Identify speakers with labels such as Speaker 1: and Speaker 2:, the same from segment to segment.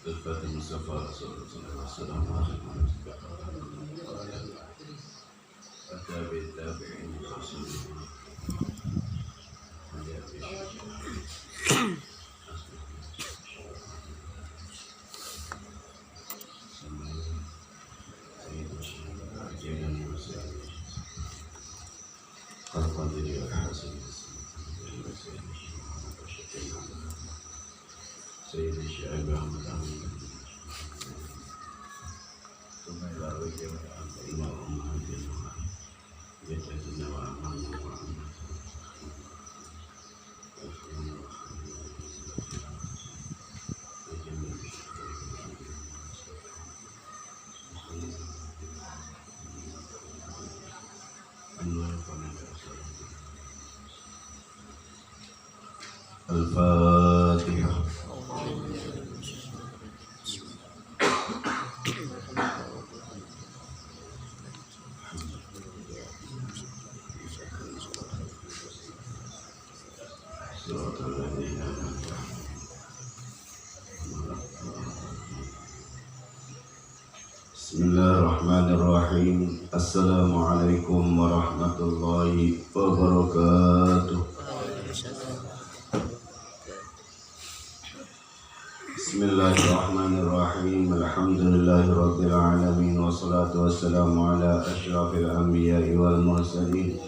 Speaker 1: الفاتح المصطفى صلى الله عليه وسلم التابع التابعين برسوله سيد الشعب أحمد أمين ثم إلى وجه الإمام محمد يتأذن وأمام محمد الفاتحة. Bismillahirrahmanirrahim. Assalamualaikum warahmatullahi wabarakatuh. Bismillahirrahmanirrahim. Alhamdulillahirabbil alamin wassalatu wassalamu ala asyrafil anbiya'i wal mursalin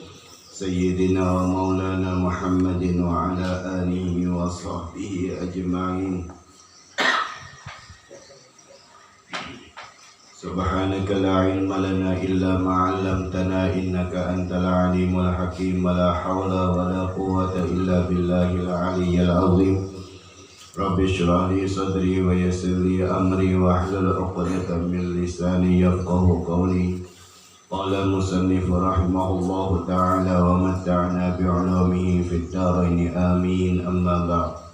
Speaker 1: sayyidina wa maulana Muhammadin wa ala alihi wa sahbihi ajma'in. Subhanaka la ilma lana illa ma 'allamtana innaka antal alimul hakim. Wa la hawla wa la quwwata illa billahil aliyyil azim. Rabbi shrah li sadri wa yassir li amri wa hlul 'uqdatam min lisani yafqahu qawli. Qala musannif rahimahullahu ta'ala wa matta'na bi'ulumihi fid dharain amin. Amma ba'd.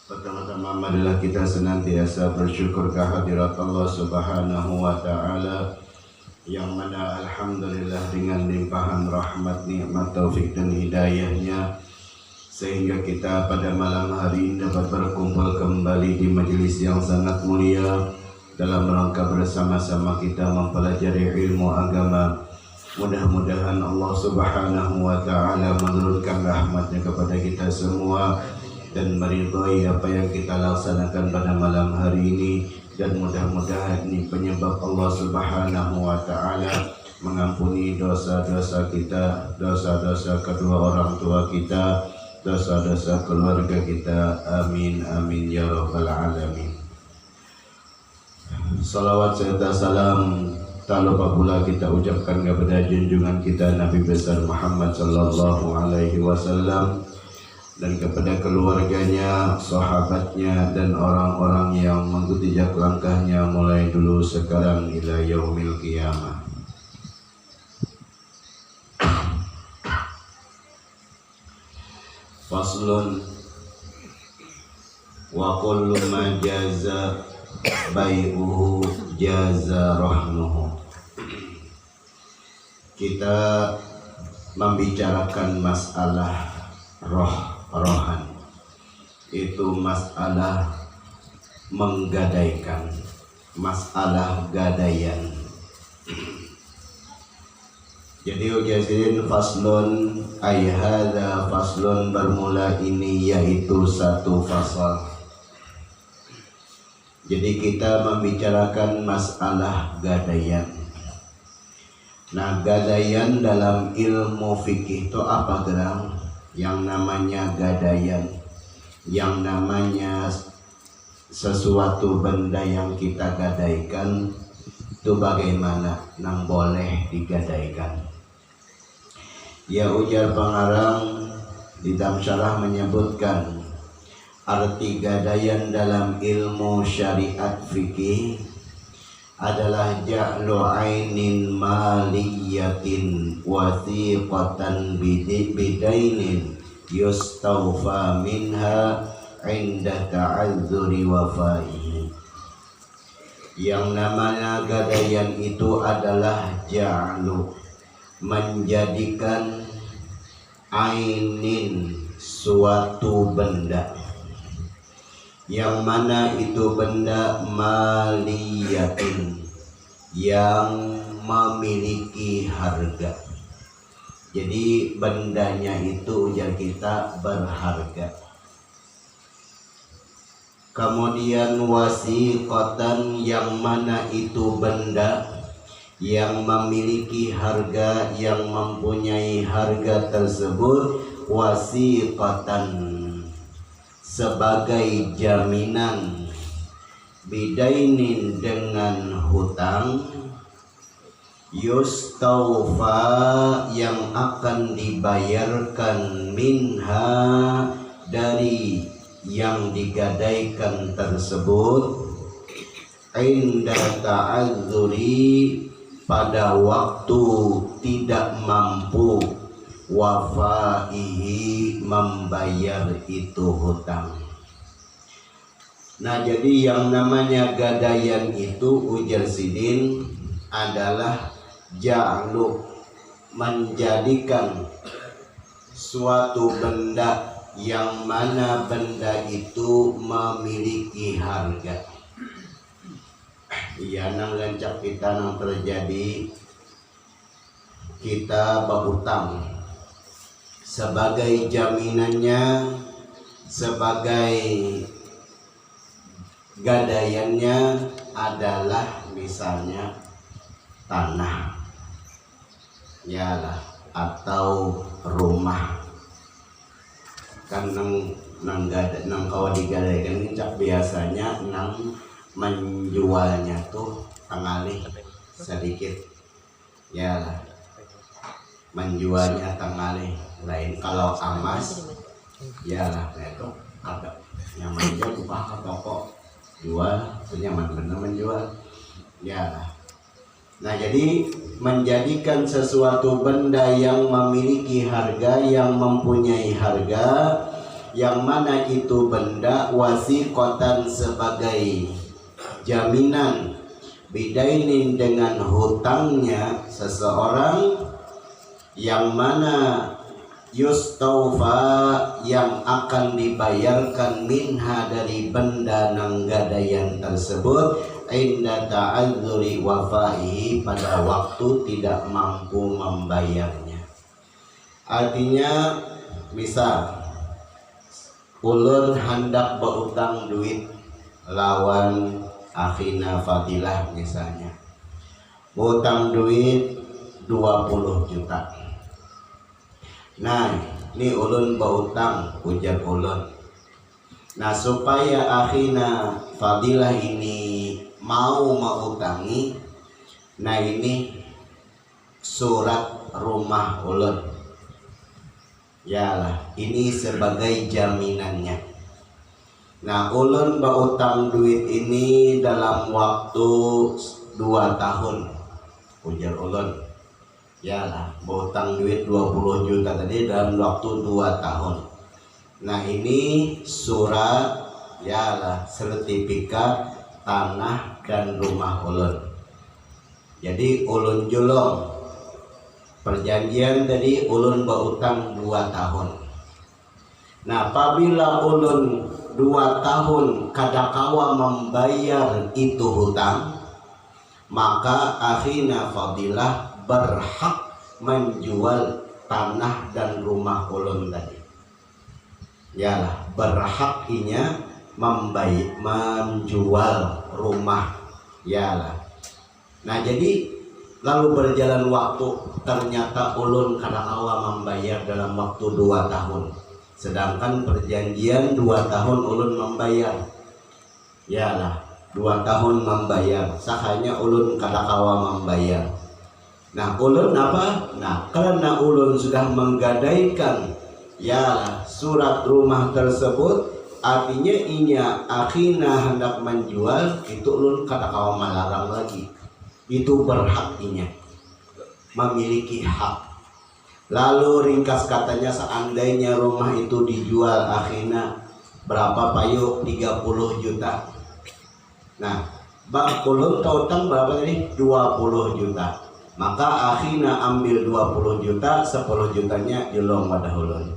Speaker 1: Pertama-tama marilah kita senantiasa bersyukur kehadirat Allah Subhanahu wa Ta'ala, yang mana alhamdulillah dengan limpahan rahmat, nikmat, taufik dan hidayahnya sehingga kita pada malam hari ini dapat berkumpul kembali di majelis yang sangat mulia dalam rangka bersama-sama kita mempelajari ilmu agama. Mudah-mudahan Allah Subhanahu wa Ta'ala menurunkan rahmatnya kepada kita semua dan meridhai apa yang kita laksanakan pada malam hari ini, dan mudah-mudahan ini penyebab Allah Subhanahu wa Ta'ala mengampuni dosa-dosa kita, dosa-dosa kedua orang tua kita, dosa-dosa keluarga kita. Amin amin ya rabbal alamin. Salawat serta salam tak lupa pula kita ucapkan kepada junjungan kita Nabi besar Muhammad sallallahu alaihi wasallam dan kepada keluarganya, sahabatnya, dan orang-orang yang mengikuti jejak langkahnya mulai dulu sekarang ila yaumil qiyamah. Faslun wa kullu ma jaza bai'uhu jaza rahnuhu. Kita membicarakan masalah rohan, itu masalah menggadaikan, masalah gadaian. Jadi ujasin faslun ay hadza faslun, bermula ini yaitu satu fasal. Jadi kita membicarakan masalah gadaian. Nah, gadaian dalam ilmu fikih itu apa gerang? Yang namanya gadaian, yang namanya sesuatu benda yang kita gadaikan itu bagaimana nang boleh digadaikan. Ya, ujar pengarang di dalam syarah menyebutkan arti gadaian dalam ilmu syariat fikih adalah ja'lu ainin maliyatin wathiqatan bidainin yustawfa minha inda ta'adzuri wafaihi. Yang namanya gadaian itu adalah ja'lu, menjadikan ainin suatu benda yang mana itu benda maliyatin, yang memiliki harga. Jadi bendanya itu ujar kita berharga. Kemudian wasiqatan, yang mana itu benda yang memiliki harga, yang mempunyai harga tersebut wasiqatan, sebagai jaminan, bidainin, dengan hutang, yustaufa, yang akan dibayarkan, minha, dari yang digadaikan tersebut, inda ta'adzuri, pada waktu tidak mampu, wafaihi, membayar itu hutang. Nah, jadi yang namanya gadaian itu ujar Sidin adalah ja'lu, menjadikan suatu benda yang mana benda itu memiliki harga. Iya, nang lancap kita nang terjadi, kita berhutang sebagai jaminannya, sebagai gadaiannya adalah misalnya tanah, yalah, atau rumah. Kan nang kawa digadaikan cak biasanya nang menjualnya tuh tengalih sedikit, yalah, menjualnya tengalih. Lain kalau emas, yalah, itu ada yang menjual upah ke toko jual, senyaman bener menjual, yalah. Nah, jadi menjadikan sesuatu benda yang memiliki harga, yang mempunyai harga, yang mana itu benda wasiqatan, sebagai jaminan, bidainin, dengan hutangnya seseorang, yang mana yustaufa, yang akan dibayarkan, minha, dari benda nang gadaian tersebut, inda ta'adzuri wafaihi, pada waktu tidak mampu membayarnya. Artinya misal ulun hendak berutang duit lawan akhina Fadilah, misalnya berutang duit 20 juta. Nah, ini ulun berutang, ujar ulun. Nah, supaya akhina Fadilah ini mau mengutangi, nah ini surat rumah ulun, yalah, ini sebagai jaminannya. Nah, ulun berutang duit ini dalam waktu 2 tahun, ujar ulun, yalah, berutang duit 20 juta tadi dalam waktu 2 tahun. Nah, ini surat, yalah, sertifikat tanah dan rumah ulun. Jadi ulun julung, perjanjian tadi ulun berutang 2 tahun. Nah, apabila ulun 2 tahun kadakawa membayar itu hutang, maka akhina Fadilah berhak menjual tanah dan rumah ulun tadi. Yalah, berhak inya menjual rumah, yalah. Nah, jadi lalu berjalan waktu, ternyata ulun kadakawa membayar dalam waktu 2 tahun, sedangkan perjanjian 2 tahun ulun membayar, yalah, 2 tahun membayar, sahanya ulun kadakawa membayar. Nah, ulun apa? Nah, karena ulun sudah menggadaikan, yalah, surat rumah tersebut, artinya inya akhina hendak menjual, itu ulun kadakawa melarang lagi. Itu berhak inya, memiliki hak. Lalu ringkas katanya, seandainya rumah itu dijual akhina berapa payu? 30 juta. Nah, bang ulun tautang berapa tadi? 20 juta. Maka akhina ambil 20 juta, 10 jutanya julung pada ulun.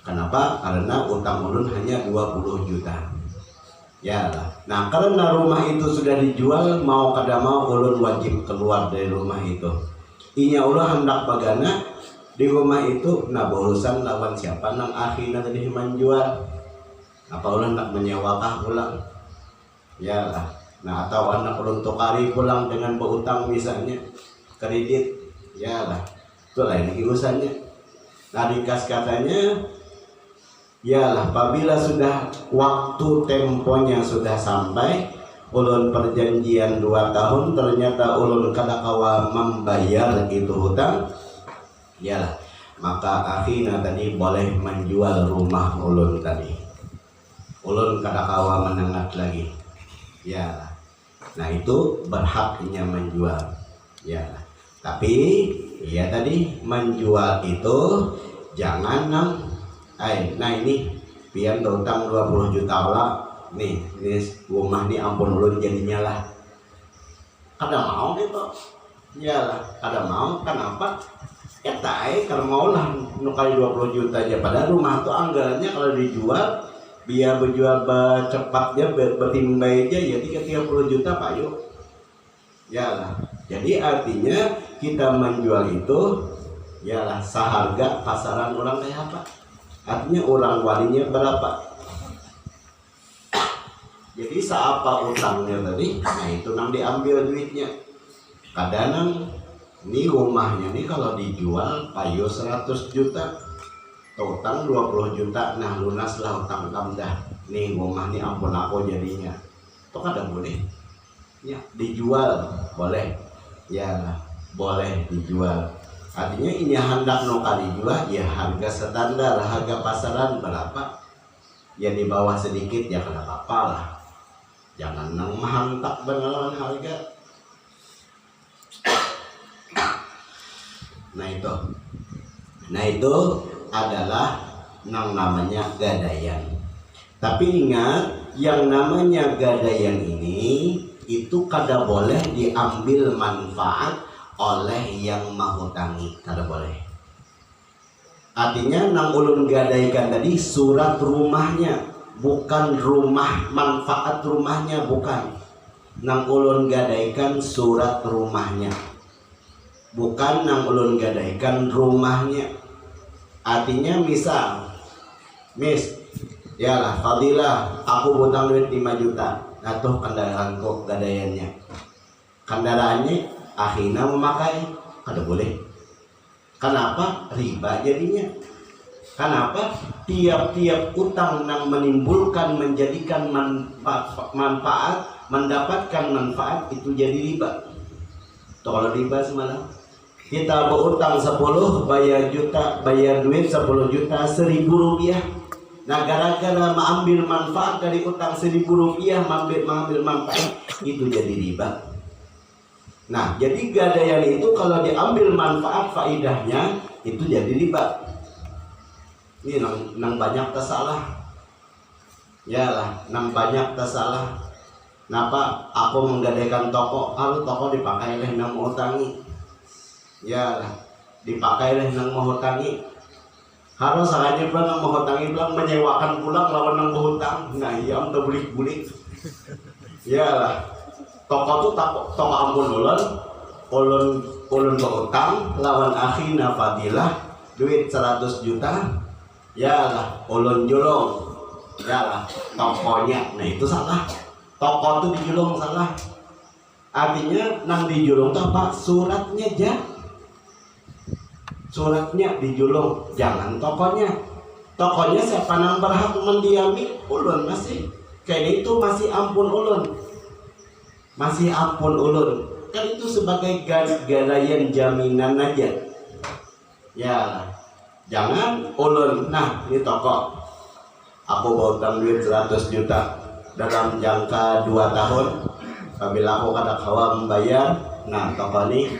Speaker 1: Kenapa? Karena utang ulun hanya 20 juta. Ya lah. Nah karena rumah itu sudah dijual, mau kada mau ulun wajib keluar dari rumah itu. Inya ulah hendak bagana di rumah itu, nah berurusan lawan siapa nang akhirnya tadi menjual. Apa ulun hendak menyewakah pulang? Ya lah. Nah atau anak ulun tukari pulang dengan berutang misalnya kredit. Ya lah. Itu lain lagi urusannya. Nah dikas katanya, yalah, apabila sudah waktu temponya sudah sampai, ulun perjanjian 2 tahun, ternyata ulun kada kawa membayar itu hutang, yalah, maka akhirnya tadi boleh menjual rumah ulun tadi. Ulun kada kawa menengat lagi, yalah. Nah itu berhaknya menjual, yalah. Tapi ya tadi menjual itu jangan nah ini pian utang 20 juta lah nih, ini rumah nih ampun ulun jadinya lah. Kada mau gitu. Ya lah, kada mau. Kenapa? Ya tai kalau mau lah nukali 20 juta aja. Padahal rumah tuh anggarannya kalau dijual biar berjual cepatnya bertimbai aja ya 30 juta Pak yuk. Ya lah. Jadi artinya kita menjual itu ya lah seharga pasaran orang kayak apa? Artinya orang walinya berapa? Jadi seapa utangnya tadi, nah itu nang diambil duitnya. Kadang ini rumahnya nih kalau dijual payo 100 juta, utang 20 juta, nah lunas lah utang dah. Nih rumah nih ampun aku jadinya. Itu kada boleh. Ya dijual boleh, ya boleh dijual. Artinya ini hendak nukali juga ya harga standar, harga pasaran berapa ya di bawah sedikit ya kada apa-apa lah, jangan nang mahantak dengan harga. Nah itu adalah nang namanya gadaian. Tapi ingat yang namanya gadaian ini itu kada boleh diambil manfaat oleh yang menghutangi, kada boleh. Artinya nang ulun gadaikan tadi surat rumahnya, bukan rumah, manfaat rumahnya bukan. Nang ulun gadaikan surat rumahnya, bukan nang ulun gadaikan rumahnya. Artinya misal, yalah Fadilah, aku hutang duit 5 juta, atau kendaraanku gadaiannya, kendaraannya akhirnya memakai, kada boleh. Kenapa? Riba jadinya. Kenapa? Tiap-tiap utang yang menimbulkan menjadikan manfaat, mendapatkan manfaat itu jadi riba. Tuh kalau riba semalam kita berutang 10 bayar duit 10 juta 1.000 rupiah. Nah gara-gara mengambil manfaat dari utang 1.000 rupiah, mengambil manfaat itu jadi riba. Nah, jadi gadaian itu kalau diambil manfaat faidahnya itu jadi riba. Ini nang banyak tersalah. Yalah, nang banyak tersalah. Napa aku menggadaikan toko, kalau toko dipakai oleh nang menghutangi. Yalah, dipakai oleh nang menghutangi. Harus hanya bilang nang menghutangi bilang menyewakan pulang lawan nang berhutang. Nah, iya udah bulik-bulik. Yalah. Toko tuh toko ampun ulun berutang lawan akhina Fadilah duit 100 juta, ya lah ulun julung, ya lah tokonya. Nah itu salah, toko tuh dijulung salah. Artinya nang dijulung tuh apa? Suratnya aja, suratnya dijulung, jangan tokonya. Tokonya siapa nang berhak mendiami? Ulun masih kayak itu masih ampun ulun. Masih ampun ulun, kan itu sebagai gadaian jaminan aja. Ya, jangan ulun. Nah, ini toko. Aku berutang duit 100 juta dalam jangka 2 tahun. Apabila aku kada kawa membayar, nah toko ini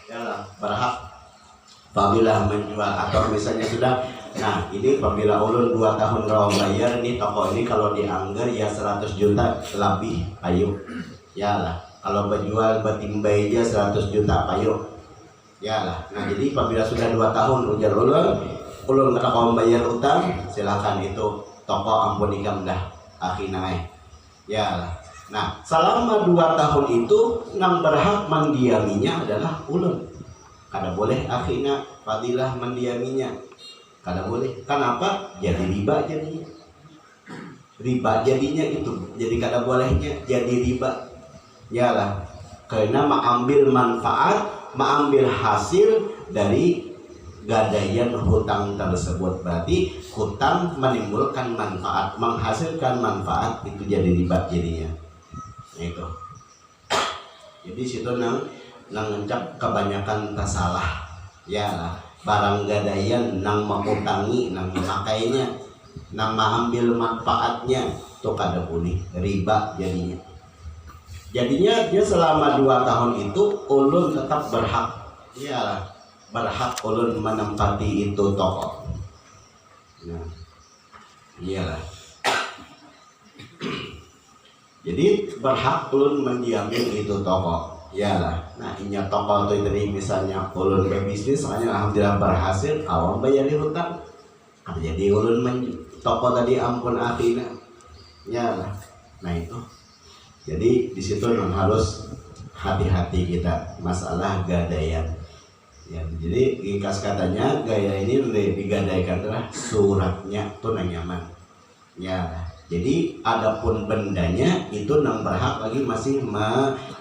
Speaker 1: ya berhak apabila menjual atau misalnya sudah. Nah ini apabila ulun 2 tahun rawa bayar, ini toko ini kalau dianggar ya 100 juta lebih ayo. Ya lah kalau berjual bertimbai aja 100 juta ayo. Ya lah. Nah jadi apabila sudah 2 tahun ujar ulun kada mau bayar utang, silakan itu toko ampun ikam dah. akhina ya. Nah selama 2 tahun itu nang berhak mendiaminya adalah ulun. Kada boleh akhina fadilah mendiaminya, kada boleh. Kenapa? Jadi riba jadinya. Riba jadinya itu, jadi kada bolehnya jadi riba. Yalah, karena mengambil manfaat, mengambil hasil dari gadaian hutang tersebut. Berarti hutang menimbulkan manfaat, menghasilkan manfaat, itu jadi riba jadinya. Itu. Jadi situ nang ngencap kebanyakan tersalah. Ya, barang gadaian nang mengutangi, nang memakainya, nang mengambil manfaatnya, itu kada boleh riba jadinya. Jadinya dia selama 2 tahun itu ulun tetap berhak, ya berhak ulun menempati itu toko. Nah, iyalah. Jadi berhak ulun mendiamin itu toko, iyalah. Nah inya toko itu dari misalnya ulun berbisnis, soalnya alhamdulillah berhasil, awam bayar hutang. Jadi ulun toko tadi ampun akhirnya, iyalah. Nah itu. Jadi di situ harus hati-hati kita masalah gadaian. Ya, jadi ringkas katanya gaya ini digadaikan adalah suratnya tuh nang nyaman. Ya. Jadi adapun bendanya itu nang berhak lagi masih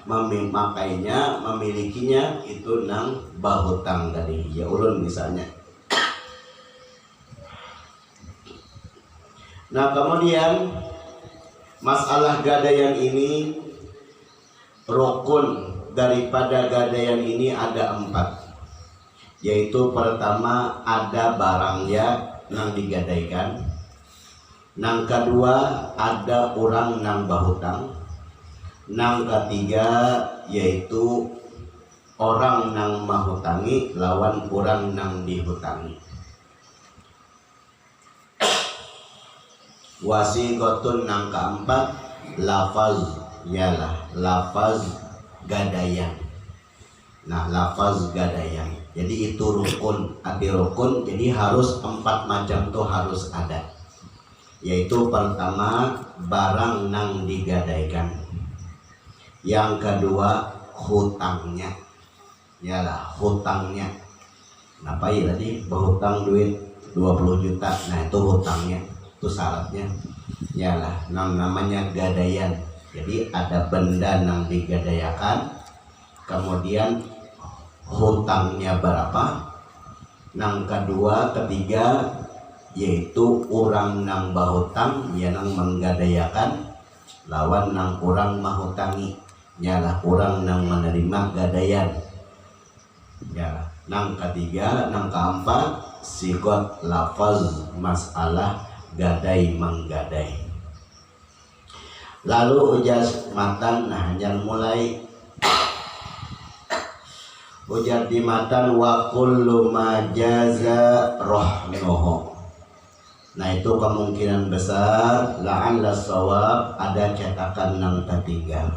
Speaker 1: memakainya, memilikinya itu nang bahutang tadi. Ya ulun misalnya. Nah kemudian masalah gadaian ini, rukun daripada gadaian ini ada 4. Yaitu pertama ada barangnya nang digadaikan. Nang kedua ada orang nang bahutang. Nang ketiga yaitu orang nang mahutangi lawan orang nang dihutangi. Wasigotun nang keempat lafaz, yalah lafaz gadaian. Nah lafaz gadaian, jadi itu rukun, arti rukun, jadi harus 4 macam tuh harus ada. Yaitu pertama barang nang digadaikan, yang kedua hutangnya, yalah hutangnya. Kenapa ya tadi berhutang duit 20 juta, nah itu hutangnya, itu syaratnya, yalah namanya gadaian. Jadi ada benda nang digadayakan, kemudian hutangnya berapa, nang kedua ketiga yaitu orang nang bahutang, ya nang menggadayakan lawan nang orang mahutangi, nyalah orang nang menerima gadaian. Ya, nang ketiga, nang keempat sigot lafaz masalah gadai menggadai. Lalu ujas matan, nah yang mulai ujar di matan wa kullu majaza rohnoho. Nah itu kemungkinan besar la'alla shawab ada cetakan nang tertinggal.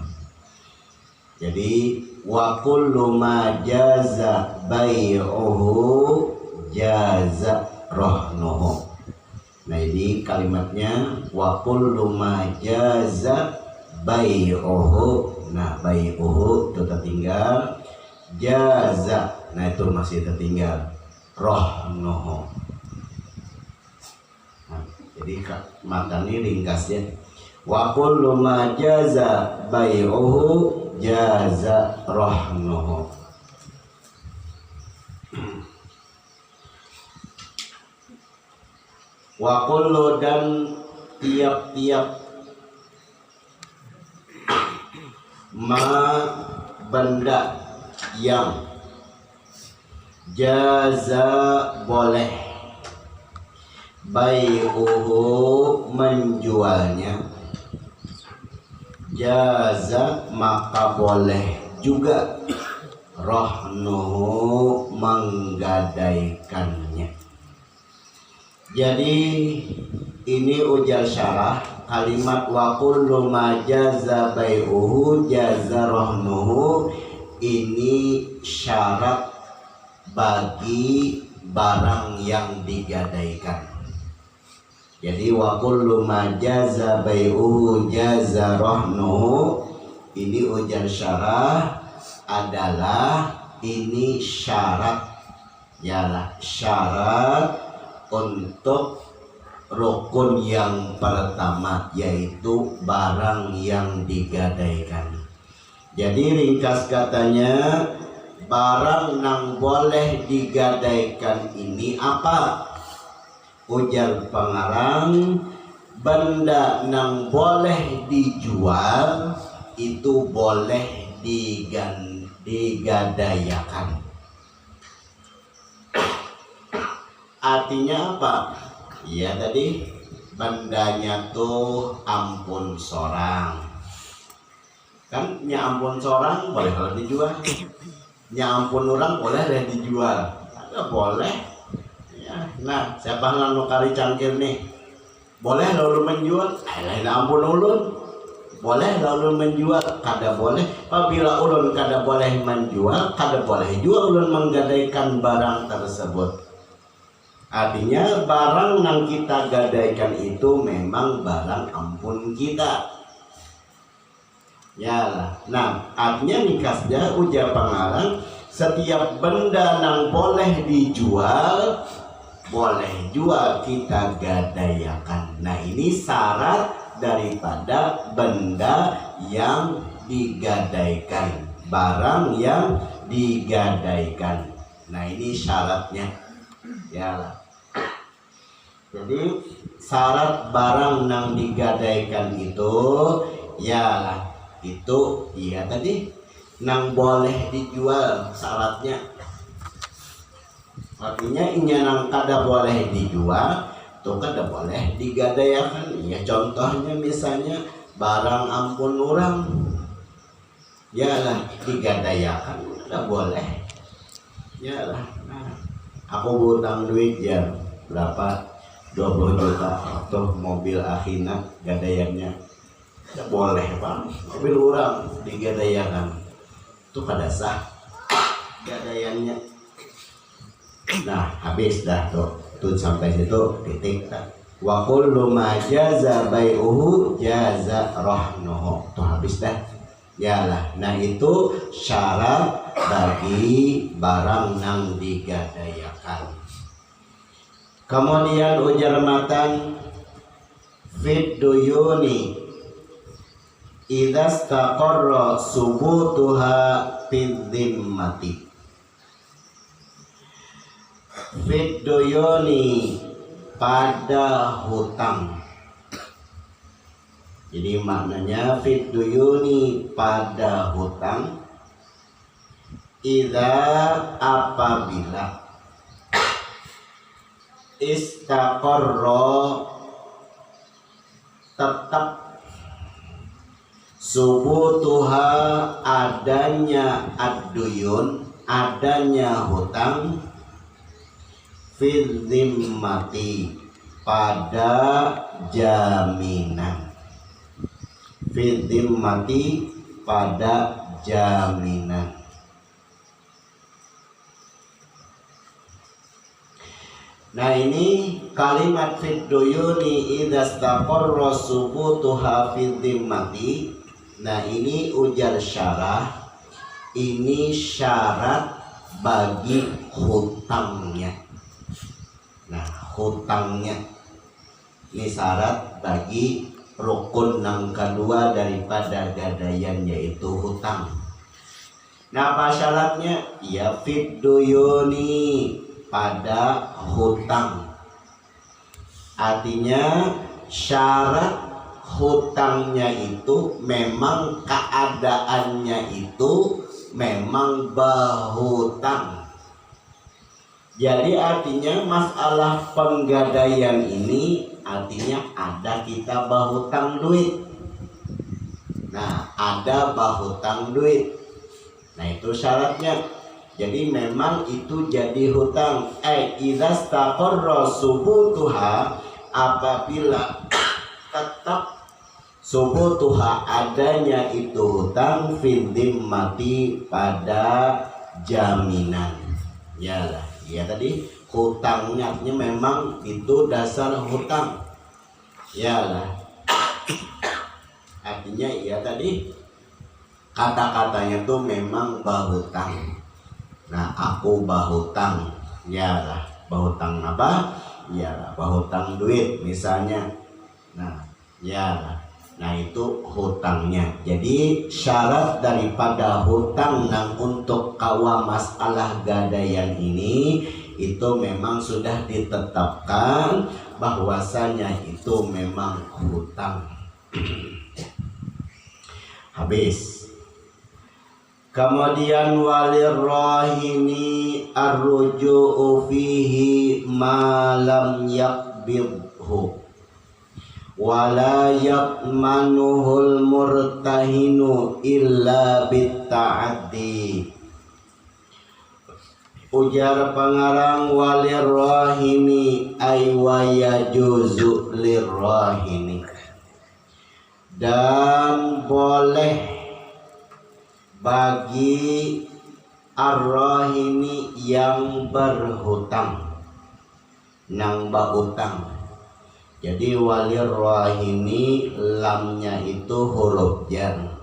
Speaker 1: Jadi wa kullu ma jaza bai'uhu jaza rohnuhu. Nah ini kalimatnya wa kullu ma jaza bai'uhu. Nah bai'uhu itu tertinggal, jaza nah itu masih tertinggal, rohnuhu. Jadi matan ini ringkasnya wa kullu ma jaza bai'uhu jaza rahnuhu. Wa kullu dan tiap-tiap ma benda yang jaza boleh bai'uhu menjualnya, jaza maka boleh juga rohnuhu menggadaikannya. Jadi ini ujar syarah kalimat wa kullu ma jaza bai'uhu jaza rohnuhu, ini syarat bagi barang yang digadaikan. Jadi wa kullu ma jaza bai'uhu jaza rahnuhu, ini ujar syarah adalah ini syarat, yalah syarat untuk rukun yang pertama, yaitu barang yang digadaikan. Jadi ringkas katanya, barang yang boleh digadaikan ini apa? Ujar pengarang, benda yang boleh dijual itu boleh digadayakan. Artinya apa? Ya tadi bendanya tuh ampun sorang, kan ampun sorang boleh kalau dijual, ampun orang boleh deh dijual, ada boleh. Ya, nah siapa nganu kari cangkir nih, boleh lalu menjual, lain ampun ulun, boleh lalu menjual, kada boleh. Apabila ulun kada boleh menjual, kada boleh juga ulun menggadaikan barang tersebut. Artinya barang yang kita gadaikan itu memang barang ampun kita. Ya, nah artinya nikasnya ujar pengarang, setiap benda yang boleh dijual boleh juga kita gadayakan. Nah ini syarat daripada benda yang digadaikan, barang yang digadaikan. Nah ini syaratnya, ya. Jadi syarat barang yang digadaikan itu, ya itu iya tadi yang boleh dijual syaratnya. Artinya ini yang kada boleh dijual, tuh kada boleh digadayakan. Ya contohnya misalnya barang ampun orang, ya lah digadayakan, kada boleh. Ya lah, nah, aku hutang duit ya berapa, 20 juta atau mobil akhina gadayannya, tidak boleh bang, mobil orang digadayakan, itu kada sah gadayannya. Nah habis dah tuh sampai situ titik. Wa kullu ma jaza bai'uhu jaza rahnuhu, tuh habis dah. Yalah, nah itu syarat bagi barang yang digadayakan. Kemudian ujar matan fit duyuni idza istaqarra subutuha fid dhimmati. Fit duyuni pada hutang. Jadi maknanya fit duyuni pada hutang, idza apabila istaqarra tetap subutuha adanya ad-duyun, adanya hutang, fil dhimmati pada jaminan, fil dhimmati pada jaminan. Nah ini kalimat fid duyuni idza istaqarra subutuha fil dhimmati. Nah ini ujar syarah, ini syarat bagi hutangnya. Nah hutangnya ini syarat bagi rukun yang kedua daripada gadaian, yaitu hutang. Nah apa syaratnya? Ya fid duyuni pada hutang. Artinya syarat hutangnya itu memang keadaannya itu memang berhutang. Jadi artinya masalah penggadaian ini artinya ada kita berhutang duit. Nah ada berhutang duit. Nah itu syaratnya. Jadi memang itu jadi hutang. Idza istaqarra subutuha, apabila tetap subutuha adanya itu hutang, fil dhimmati pada jaminan. Yalah, ya tadi hutangnya memang itu dasar hutang. Yalah. Artinya iya tadi kata-katanya tuh memang bahutang. Nah, aku bahutang. Yalah, bahutang apa? Yalah, bahutang duit misalnya. Nah, yalah. Nah, itu hutangnya. Jadi syarat daripada hutang nang untuk kawa masalah gadaian ini itu memang sudah ditetapkan bahwasanya itu memang hutang. Habis. Kemudian walirrahini arruju'u fihi ma lam yaqbidhu wala yatmanuhul murtahinu illa bitta'addi. Ujar pengarang walirrahini ay wa yajuzu lirrahini, dan boleh bagi arrahini yang berhutang nang bahutang. Jadi walirrahini lamnya itu huruf jar,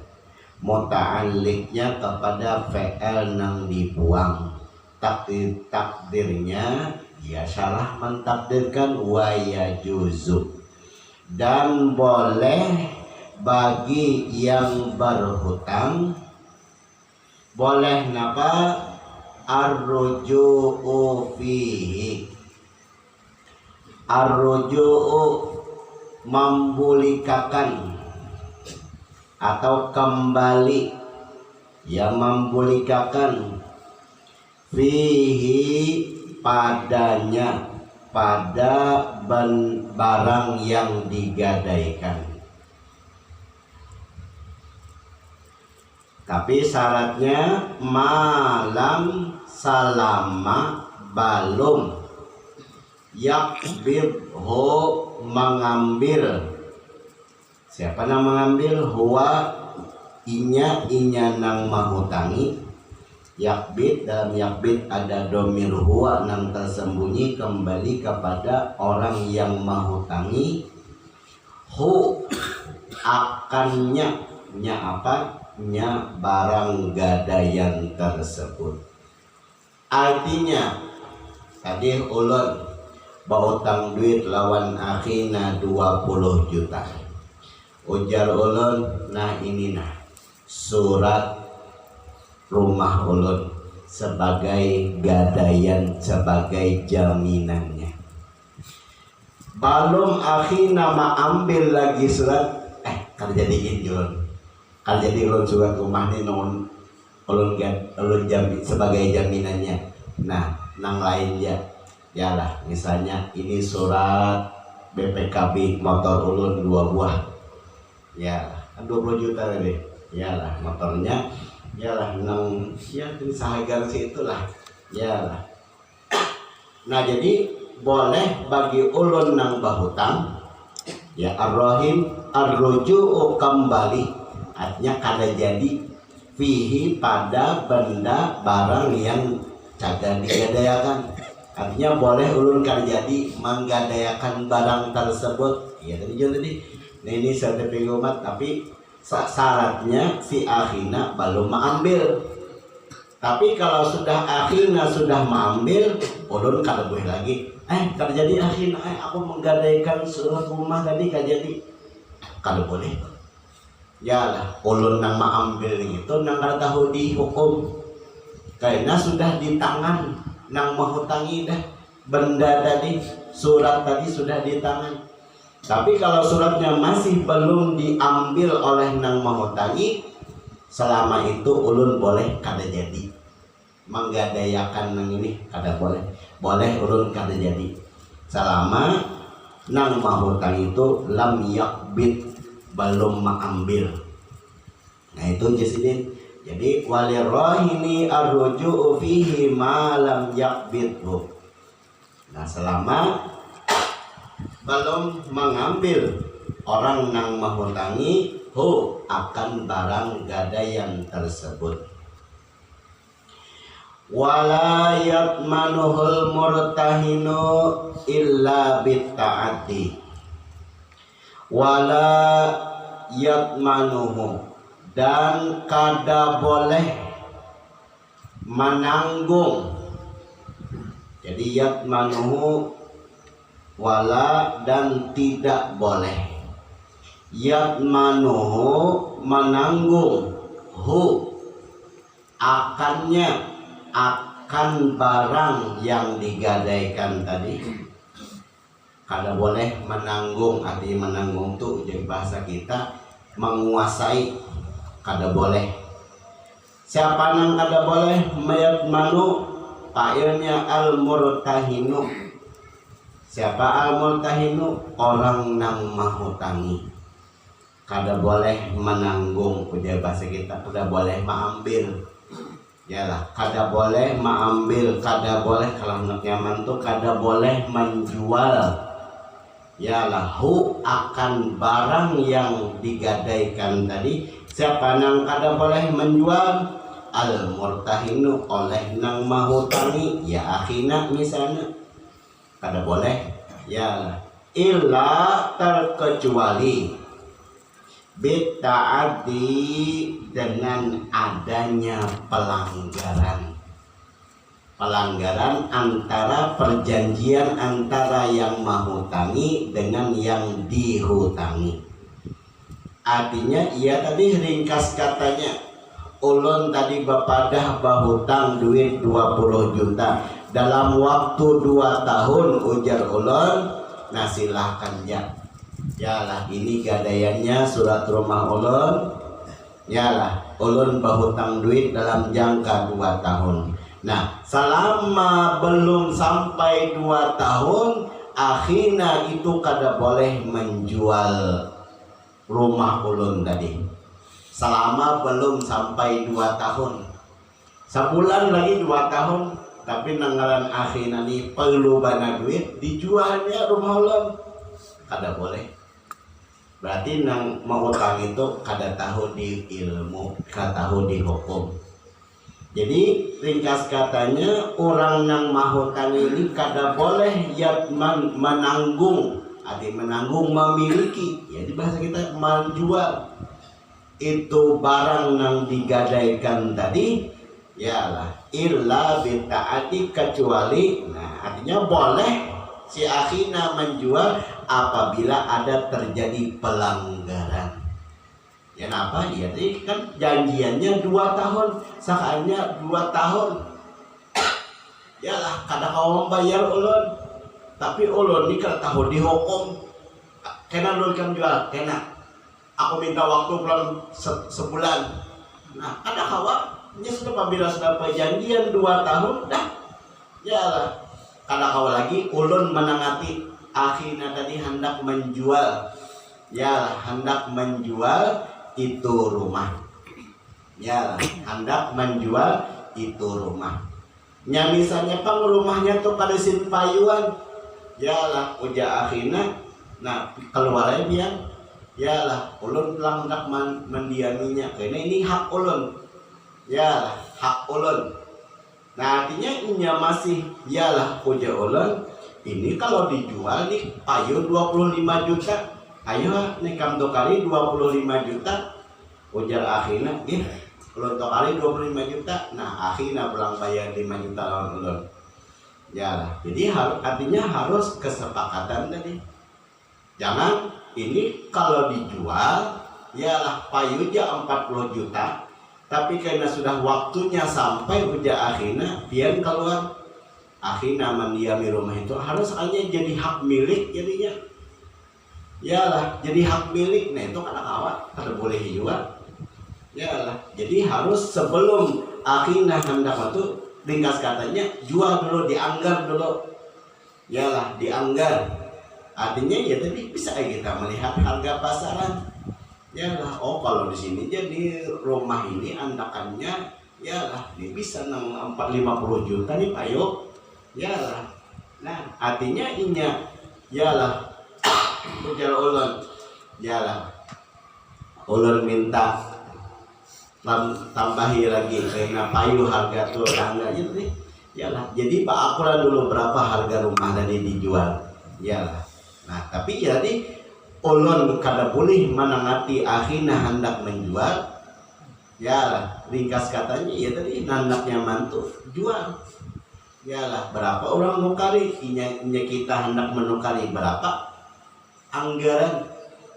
Speaker 1: muta'alliqnya kepada fi'il nang dibuang. Takdirnya ya salah mentakdirkan wa yajuzu, dan boleh bagi yang berhutang boleh napa arruju'u fihi. Arruju'u membulikakan atau kembali, ya membulikakan, fihi padanya, pada barang yang digadaikan. Tapi syaratnya malam salama balum yakbidhu mengambil. Siapa yang mengambil? Huwa inya nang mahutangi. Yakbid, dalam yakbid ada domir huwa nang tersembunyi kembali kepada orang yang mahutangi. Hu akannya, nya apa? Nya barang gadaian tersebut. Artinya tadi ulun bahutang duit lawan akhina 20 juta. Ujar ulun, nah ini nah surat rumah ulun sebagai gadaian, sebagai jaminannya. Balum akhina ma ambil lagi surat, kerjadiin ulun. Jadi ulun surat rumah ini non ulun jamin sebagai jaminannya. Nah, nang lain ya. Yalah, misalnya ini surat BPKB motor ulun 2 buah. Ya, 20 juta tadi. Yalah, motornya yalah nang ya seharga itulah. Yalah. Nah, jadi boleh bagi ulun nang bahutang ya arrohim arruju'u kembali. Artinya kada jadi fihi pada benda barang yang caga digadayakan. Artinya boleh ulun kada jadi menggadayakan barang tersebut. Ya tadi. Nah, ini sertifikat umat, tapi syaratnya si akhina belum mengambil. Tapi kalau sudah akhina sudah mengambil, ulun kada boleh lagi. Kada jadi akhina, aku menggadaikan surat rumah tadi kada jadi. Kada boleh. Yalah, ulun nang mengambil itu nang kada tahu dihukum. Karena sudah di tangan nang menghutangi dah benda tadi, surat tadi sudah di tangan. Tapi kalau suratnya masih belum diambil oleh nang menghutangi, selama itu ulun boleh kada jadi menggadayakan nang ini, kada boleh. Boleh ulun kada jadi selama nang menghutangi itu lam yakbid, belum mengambil. Nah itu jisidin. Jadi walirrahini arruju'u fihi ma lam yakbidhu. Nah selama belum mengambil orang nang menghutangi hu akan barang gadaian tersebut. Wala yatmanuhul murtahinu illa bitta'addi. wala yatmanuhu, dan kada boleh menanggung. Jadi yatmanuhu wala dan tidak boleh, yatmanuhu menanggung, hu akannya, akan barang yang digadaikan tadi. Kada boleh menanggung, arti menanggung tuh jadi bahasa kita menguasai, kada boleh. Siapa nang kada boleh? Yatmanu pailnya al-murtahinu. Siapa al-murtahinu? Orang nang mahutangi. Kada boleh menanggung, udah bahasa kita kada boleh mengambil. Yalah, kada boleh mengambil, kada boleh, kalau nak nyaman tuh kada boleh menjual. Yalah, hu akan barang yang digadaikan tadi. Siapa nang kada boleh menjual? Al-murtahinu, oleh nang mahutangi, ya akhina misalnya kada boleh. Yalah, illa terkecuali bita'addi, dengan adanya pelanggaran antara perjanjian antara yang mahutangi dengan yang dihutangi. Artinya ia tadi ringkas katanya, ulun tadi bapadah bahutang duit 20 juta dalam waktu 2 tahun, ujar ulun. Nah silahkan ya, yalah ini gadaiannya surat rumah ulun. Yalah, ulun bahutang duit dalam jangka 2 tahun. Nah, selama belum sampai 2 tahun, akhirnya itu kada boleh menjual rumah ulun tadi. Selama belum sampai 2 tahun. Sebulan lagi 2 tahun, tapi nanggalan akhirnya nih perlu bana duit, dijualnya rumah ulun. Kada boleh. Berarti nang mengutang itu kada tahu di ilmu, kada tahu di hukum. Jadi ringkas katanya, orang nang mahutang ini kada boleh yatman menanggung, arti menanggung memiliki. Jadi bahasa kita menjual itu barang nang digadaikan tadi, yalah illa bita'ati, kecuali, nah artinya boleh si akhina menjual apabila ada terjadi pelanggaran. Ya kenapa? Ya tadi kan janjiannya 2 tahun, sakanya 2 tahun. Yalah kada kau bayar ulun, tapi ulun ni kada tahu dihukum. Kena ulun kan jual, kena. Aku minta waktu pulang sebulan. Nah kada kawa, ini sudah apabila sudah perjanjian 2 tahun, dah. Yalah kada kawa lagi ulun menangati akhirnya tadi hendak menjual. Ya hendak menjual itu rumah. Ya hendak menjual itu rumah. Nya misalnya pang rumahnya tuh pada simpayuan. Yalah uja akhirnya, nah keluarnya dia. Yalah ulun pulang hendak mendiaminya, karena ini hak ulun. Yalah hak ulun. Nah artinya ini masih, yalah uja ulun. Ini kalau dijual nih payu 25 juta. Ayo nih kamto kali 25 juta. Ujar akhirnya gih, kalau kali 25 juta. Nah akhirnya pulang bayar 5 juta lawan ulun. Ya, jadi artinya harus kesepakatan tadi. Jangan ini kalau dijual, yalah payu aja 40 juta. Tapi karena sudah waktunya sampai ujar akhirnya dia keluar. Akhirnya mendiami rumah itu harus hanya jadi hak milik jadinya. Yalah jadi hak milik. Nah itu kada kawat, kada boleh juga. Yalah jadi harus sebelum akhirnya hendak itu ringkas katanya jual dulu, dianggar dulu. Yalah dianggar. Artinya ya tadi bisa kita melihat harga pasaran. Yalah oh kalau di sini jadi rumah ini andakannya yalah ini bisa 50 juta nih Pak Yuk. Yalah, nah artinya inya, yalah, ujar ulun, yalah, ulun minta tambahi lagi karena payu harga tuh tangga gitu nih, yalah, jadi pak akuran dulu berapa harga rumah tadi dijual, yalah, nah tapi jadi ulun kada boleh menangati akhina hendak menjual. Ya ringkas katanya ya tadi handaknya mantu jual. Ya berapa orang nukari, inya kita hendak menukari berapa anggaran.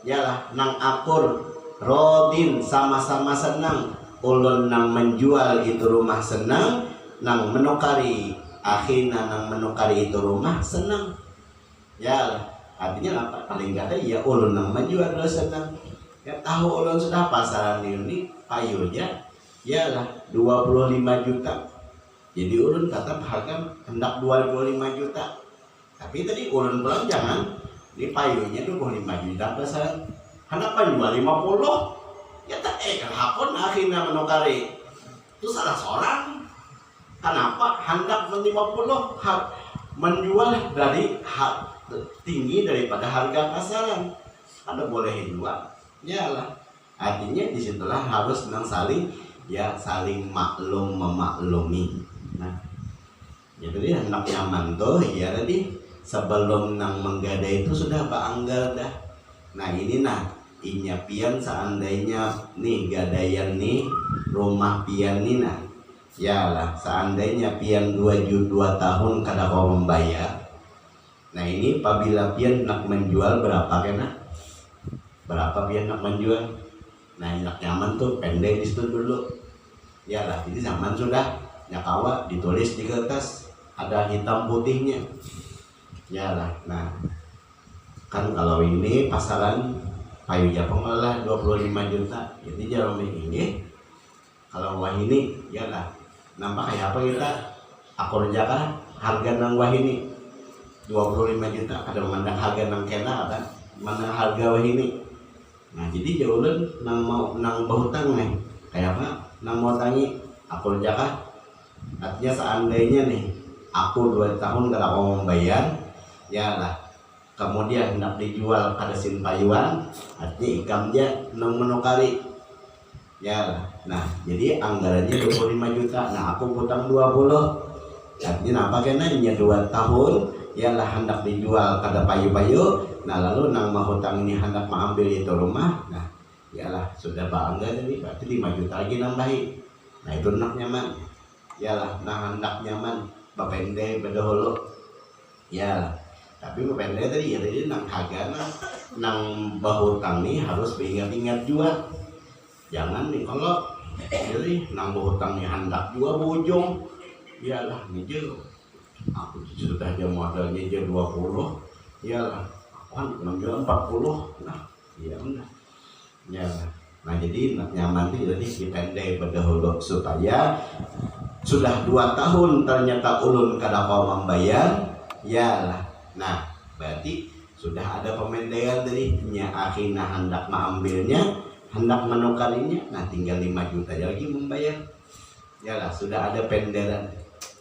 Speaker 1: Ya nang akur rodin sama-sama senang, ulun nang menjual itu rumah senang, nang menukari akhina nang menukari itu rumah senang. Ya artinya apa? Paling kata ya ulun nang menjual lo senang. Ya tahu ulun sudah pasaran ini payunya ya lah 25 juta. Jadi ulun kata harga hendak 25 juta. Tapi tadi ulun bilang jangan di payunya 25 juta pasaran. Hendak penjual 50. Ya tak hakon akhirnya menukari. Itu salah seorang. Kenapa hendak 50 menjual dari tinggi daripada harga pasaran? Anda boleh jual. Ya lah, artinya disitulah harus saling maklum memaklumi. Nah, jadi hendak nyaman tuh ya tadi sebelum nang menggada itu sudah baanggal dah. Nah ini inya pian seandainya nih gadayan nih rumah pian nih ya lah seandainya pian 2 tahun kada kau membayar. Nah ini apabila pian nak menjual berapa kena? Berapa pian nak menjual? Nah nak nyaman tuh pendek di situ dulu. Ya lah, ini zaman sudah nyakawa ditulis di kertas ada hitam putihnya. Ya lah, nah kan kalau ini pasaran payu Jepang lah 25 juta. Jadi jangan ini kalau wah ini ya lah nampak kayak apa kita akur jaka harga nang wah ini 25 juta ada memandang harga nang kena kan mana harga wah ini. Nah jadi jaulan nang bahutang nih kayak apa nang mau tangi aku jaka artinya seandainya nih aku 2 tahun gak mau membayar ya lah kemudian hendak dijual pada sin payuan artinya ikamnya nang menukari ya lah. Nah jadi anggarannya 25 juta. Nah aku hutang 20 artinya apa kena inya 2 tahun ya lah hendak dijual kada payu-payu. Nah lalu nang mahutang ini hendak mengambil itu rumah. Nah yalah sudah bangga jadi berarti 5 juta lagi nambahi. Nah itu nak nyaman yalah nah hendak nyaman bapende bedahulu yalah. Tapi bapende tadi ya tadi nang harga nang bahutang nih harus ingat-ingat juga. Jangan nih kalau jadi nang bahutang nih hendak juga bujung yalah nih aku sudah aja modalnya aja 20 yalah kan menjual 40 nah iya benar ya. Nah jadi nyaman itu jadi dipendai berdahulu supaya sudah 2 tahun ternyata ulun kada mau membayar ya lah. Nah berarti sudah ada pemendaian dari akhirnya hendak mengambilnya hendak menukarinya. Nah tinggal 5 juta lagi membayar ya lah sudah ada penderan.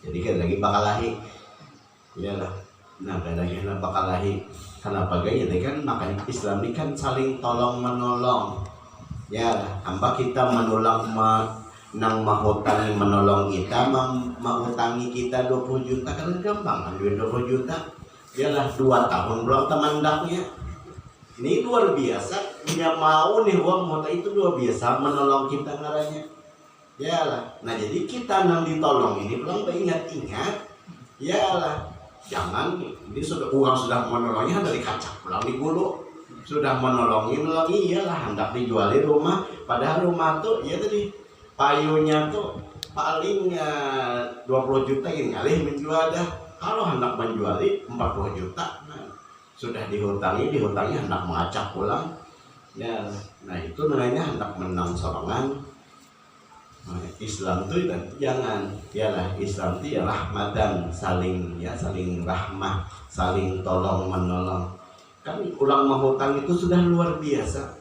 Speaker 1: Jadi kan lagi bakal lahir ya lah. Nah kadang-kadang bakal lahir kenapa gaya kan makanya Islam ini kan saling tolong menolong ya hamba kita menolong nang mahutangi menolong kita mahutangi kita 20 juta kan gampang kan duit 20 juta yalah 2 tahun belum temandaknya ini luar biasa dia mau nih uang muta itu luar biasa menolong kita ngaranya yalah. Nah jadi kita nang ditolong ini belum ingat-ingat yalah jangan ini sudah uang sudah menolongnya dari kaca pulang di gulu sudah menolongin lagi iyalah hendak dijualin rumah padahal rumah tuh ya tadi payunya tuh paling 20 juta ini alih menjual dah. Kalau hendak menjual 40 juta nah, sudah dihutangi hendak mengacak pulang ya. Nah itu namanya hendak menang sorongan. Nah, Islam itu jangan yalah Islam itu ya rahmatan saling rahmah saling tolong menolong kan ulang mahutang itu sudah luar biasa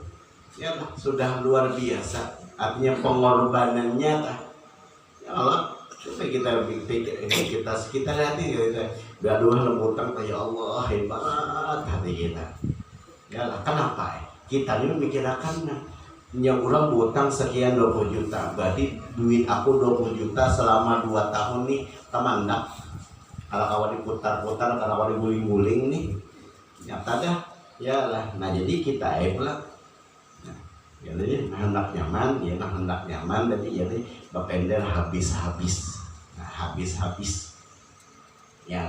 Speaker 1: yalah sudah luar biasa artinya pengorbanannya ya Allah coba kita pikir kita hati kita gaduh hutang ya Allah hebat hati kita yalah kenapa kita ini memikirkan yang orang utang sekian 20 juta berarti duit aku 20 juta selama 2 tahun nih teman kalau kawan diputar-putar kalau kawan diguling-guling nih nyata dah Ya lah, nah jadi kita pula. Nah, jadi hendak nyaman, ya nah hendak nyaman, jadi bapender habis-habis. Nah, habis-habis. Ya,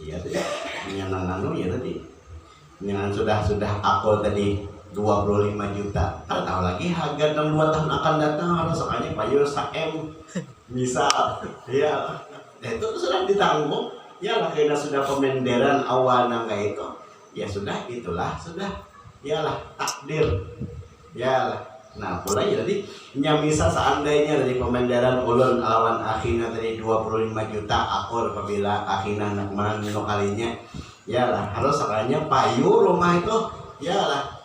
Speaker 1: iya tadi nyenang ya tadi. Nyenang sudah aku tadi 25 juta. Tahu lagi harga dalam 2 tahun akan datang harus soalnya payu saem bisa. Ya, itu sudah ditanggung. Ya lah karena sudah pemenderan awal nangga itu. Ya sudah itulah sudah. Yalah takdir. Yalah. Nah, pula ya tadi nyamisa seandainya dari pemenderan ulun lawan akhina tadi 25 juta akur apabila akhina nak menang kalinya. Yalah, harus sekalinya payu rumah itu. Yalah.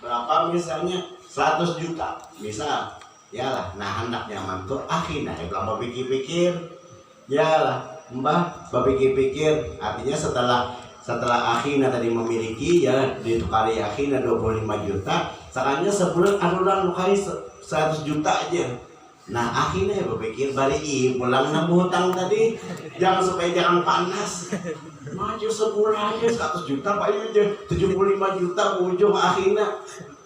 Speaker 1: Berapa misalnya 100 juta misal. Yalah, nah hendak nyaman tuh akhina belum pikir-pikir. Yalah, mbah berpikir-pikir artinya setelah akhina tadi memiliki ya ditukari akhina 25 juta sekarangnya sebulan anulan lukari 100 juta aja. Nah akhirnya ya berpikir balik pulang nambah hutang tadi supaya jangan panas maju sebulannya 100 juta pak aja 75 juta ujung akhirnya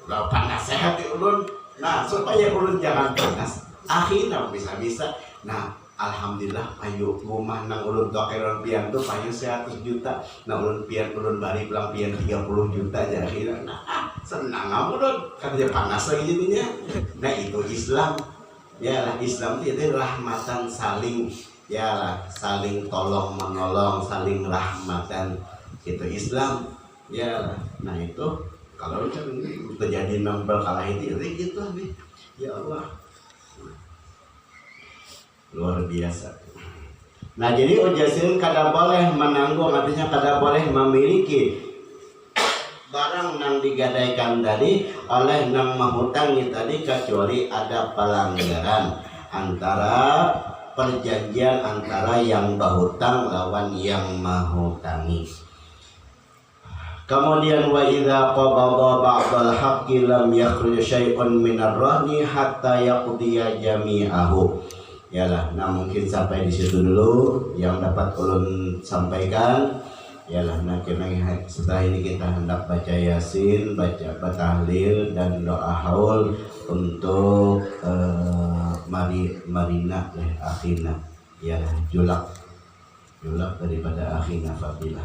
Speaker 1: udah panas sehat ya ulun. Nah supaya ulun jangan panas akhirnya bisa-bisa. Nah alhamdulillah payu rumah nang ulun tokeron pian tuh payu 100 juta. Nah ulun pian ulun bari pulang pian 30 juta aja akhirnya. Nah senang kamu ulun kerja panas lagi jadinya. Nah itu Islam. Ya lah Islam itu rahmatan saling. Ya lah saling tolong menolong, saling rahmatan. Itu Islam. Ya lah. Nah itu kalau terjadi nombor kalah itu ya gitu nih. Ya Allah. Luar biasa. Nah jadi ujasin kada boleh menanggung artinya kada boleh memiliki barang nang digadaikan tadi oleh nang menghutangi tadi kecuali ada pelanggaran antara perjanjian antara yang berhutang lawan yang menghutangi. Kemudian wa idza qabada ba'dal haqqi lam yakhruj syai'un minar rahni hatta yaqdiya jami'ahu. Yalah, nah mungkin sampai di situ dulu yang dapat ulun sampaikan. Yalah, nah setelah ini kita hendak baca Yasin, baca tahlil dan doa haul untuk Marina akhina. Yalah, julak daripada akhina fadilah.